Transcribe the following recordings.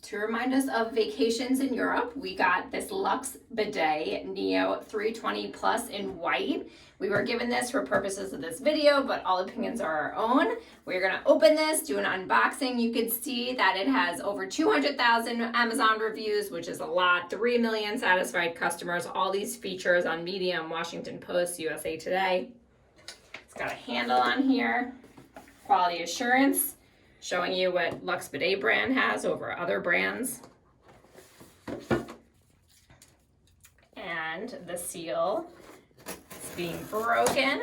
To remind us of vacations in Europe, we got this Luxe Bidet Neo 320 Plus in white. We were given this for purposes of this video, but all opinions are our own. We're gonna open this, do an unboxing. You can see that it has over 200,000 Amazon reviews, which is a lot, 3 million satisfied customers, all these features on Medium, Washington Post, USA Today. It's got a handle on here, quality assurance, showing you what Luxe Bidet brand has over other brands. And the seal is being broken.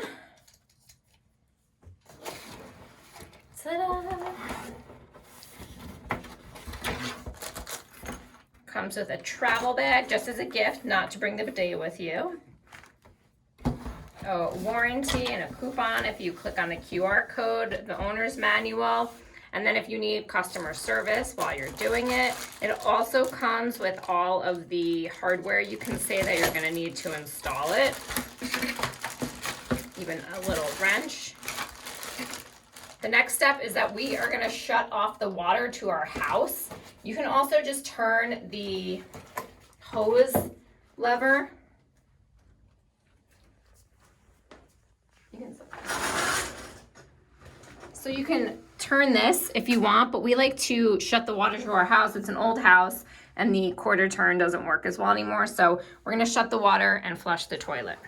Ta-da! Comes with a travel bag just as a gift, not to bring the bidet with you. A warranty and a coupon if you click on the QR code, the owner's manual. And then if you need customer service while you're doing it, it also comes with all of the hardware you can say that you're going to need to install it. Even a little wrench. The next step is that we are going to shut off the water to our house. You can also just turn the hose lever. So you can turn this if you want, but we like to shut the water to our house. It's an old house and the quarter turn doesn't work as well anymore. So we're gonna shut the water and flush the toilet.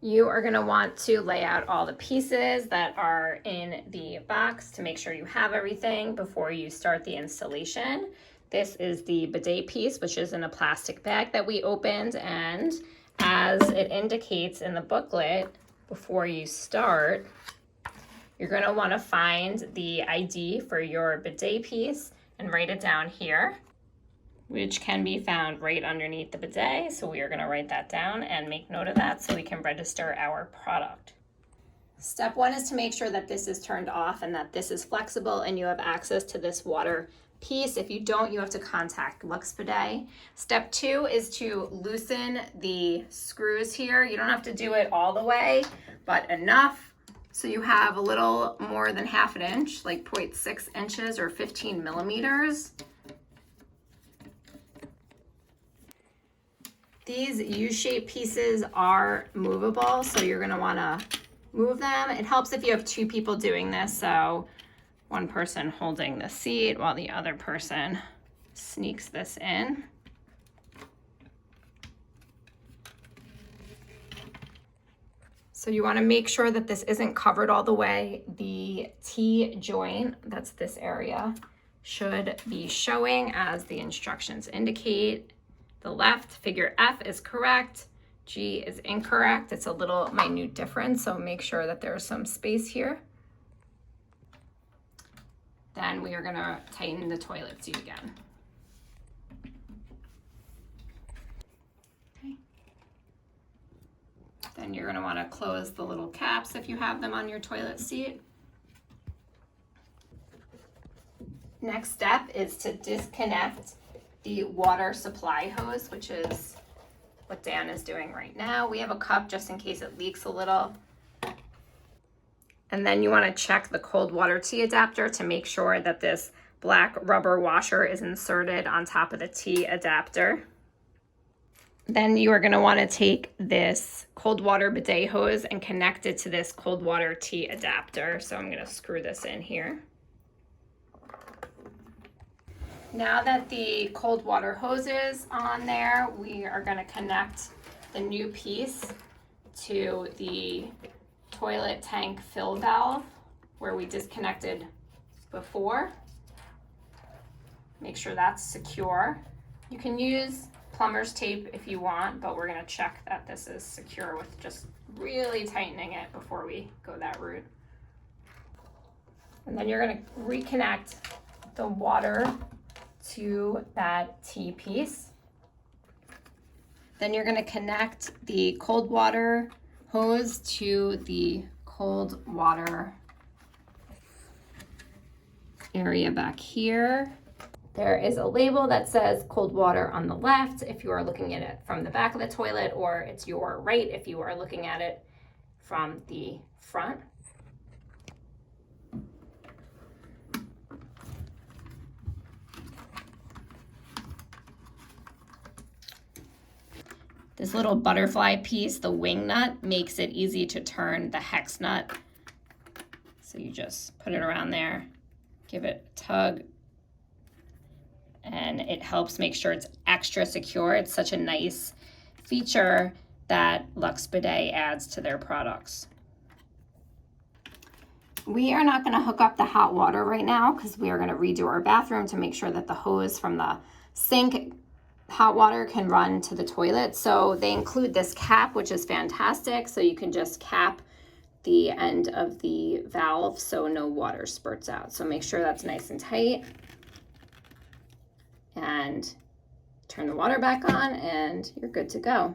You are gonna want to lay out all the pieces that are in the box to make sure you have everything before you start the installation. This is the bidet piece, which is in a plastic bag that we opened, and as it indicates in the booklet, before you start, you're going to want to find the ID for your bidet piece and write it down here, which can be found right underneath the bidet. So we are going to write that down and make note of that so we can register our product. Step one is to make sure that this is turned off and that this is flexible and you have access to this water piece. If you don't, you have to contact Luxe Bidet. Step two is to loosen the screws here. You don't have to do it all the way, but enough so you have a little more than half an inch, like 0.6 inches or 15 millimeters. These U-shaped pieces are movable, so you're going to want to move them. It helps if you have two people doing this, so one person holding the seat while the other person sneaks this in. So you want to make sure that this isn't covered all the way. The T-joint, that's this area, should be showing as the instructions indicate. The left figure F is correct, G is incorrect. It's a little minute difference, so make sure that there's some space here. Then we are going to tighten the toilet seat again. Okay. Then you're going to want to close the little caps if you have them on your toilet seat. Next step is to disconnect the water supply hose, which is what Dan is doing right now. We have a cup just in case it leaks a little. And then you want to check the cold water T adapter to make sure that this black rubber washer is inserted on top of the T adapter. Then you are going to want to take this cold water bidet hose and connect it to this cold water T adapter. So I'm going to screw this in here. Now that the cold water hose is on there, we are going to connect the new piece to the toilet tank fill valve where we disconnected before. Make sure that's secure. You can use plumber's tape if you want, but we're going to check that this is secure with just really tightening it before we go that route. And then you're going to reconnect the water to that T piece. Then you're going to connect the cold water hose to the cold water area back here. There is a label that says cold water on the left if you are looking at it from the back of the toilet, or it's your right if you are looking at it from the front. This little butterfly piece, the wing nut, makes it easy to turn the hex nut. So you just put it around there, give it a tug, and it helps make sure it's extra secure. It's such a nice feature that Luxe Bidet adds to their products. We are not gonna hook up the hot water right now because we are gonna redo our bathroom to make sure that the hose from the sink hot water can run to the toilet. So they include this cap, which is fantastic. So you can just cap the end of the valve so no water spurts out. So make sure that's nice and tight. And turn the water back on and you're good to go.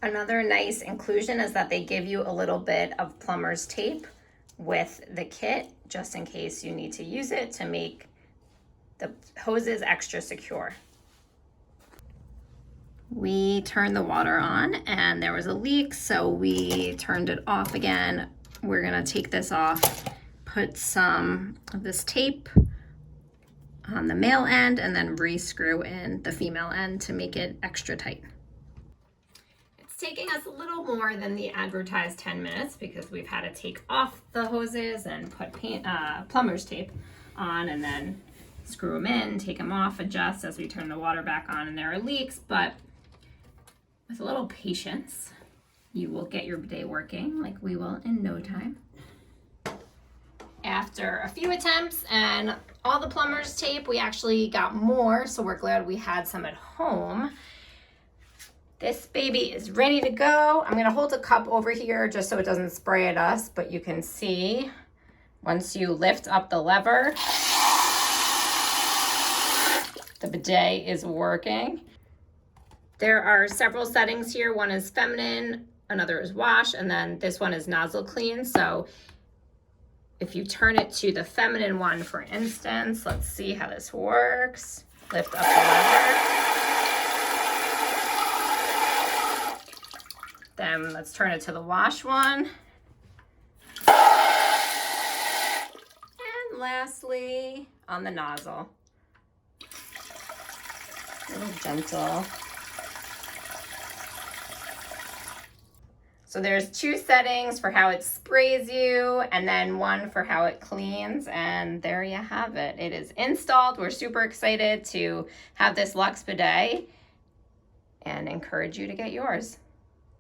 Another nice inclusion is that they give you a little bit of plumber's tape with the kit, just in case you need to use it to make the hoses extra secure. We turned the water on and there was a leak, so we turned it off again. We're gonna take this off, put some of this tape on the male end, and then re-screw in the female end to make it extra tight. It's taking us a little more than the advertised 10 minutes because we've had to take off the hoses and put plumber's tape on and then screw them in, take them off, adjust as we turn the water back on and there are leaks, but with a little patience, you will get your bidet working like we will in no time. After a few attempts and all the plumber's tape, we actually got more, so we're glad we had some at home. This baby is ready to go. I'm gonna hold the cup over here just so it doesn't spray at us, but you can see once you lift up the lever, the bidet is working. There are several settings here. One is feminine, another is wash, and then this one is nozzle clean. So if you turn it to the feminine one, for instance, let's see how this works. Lift up the lever. Then let's turn it to the wash one. And lastly, on the nozzle. A little gentle. So there's two settings for how it sprays you and then one for how it cleans, and there you have it. It is installed. We're super excited to have this Luxe Bidet and encourage you to get yours.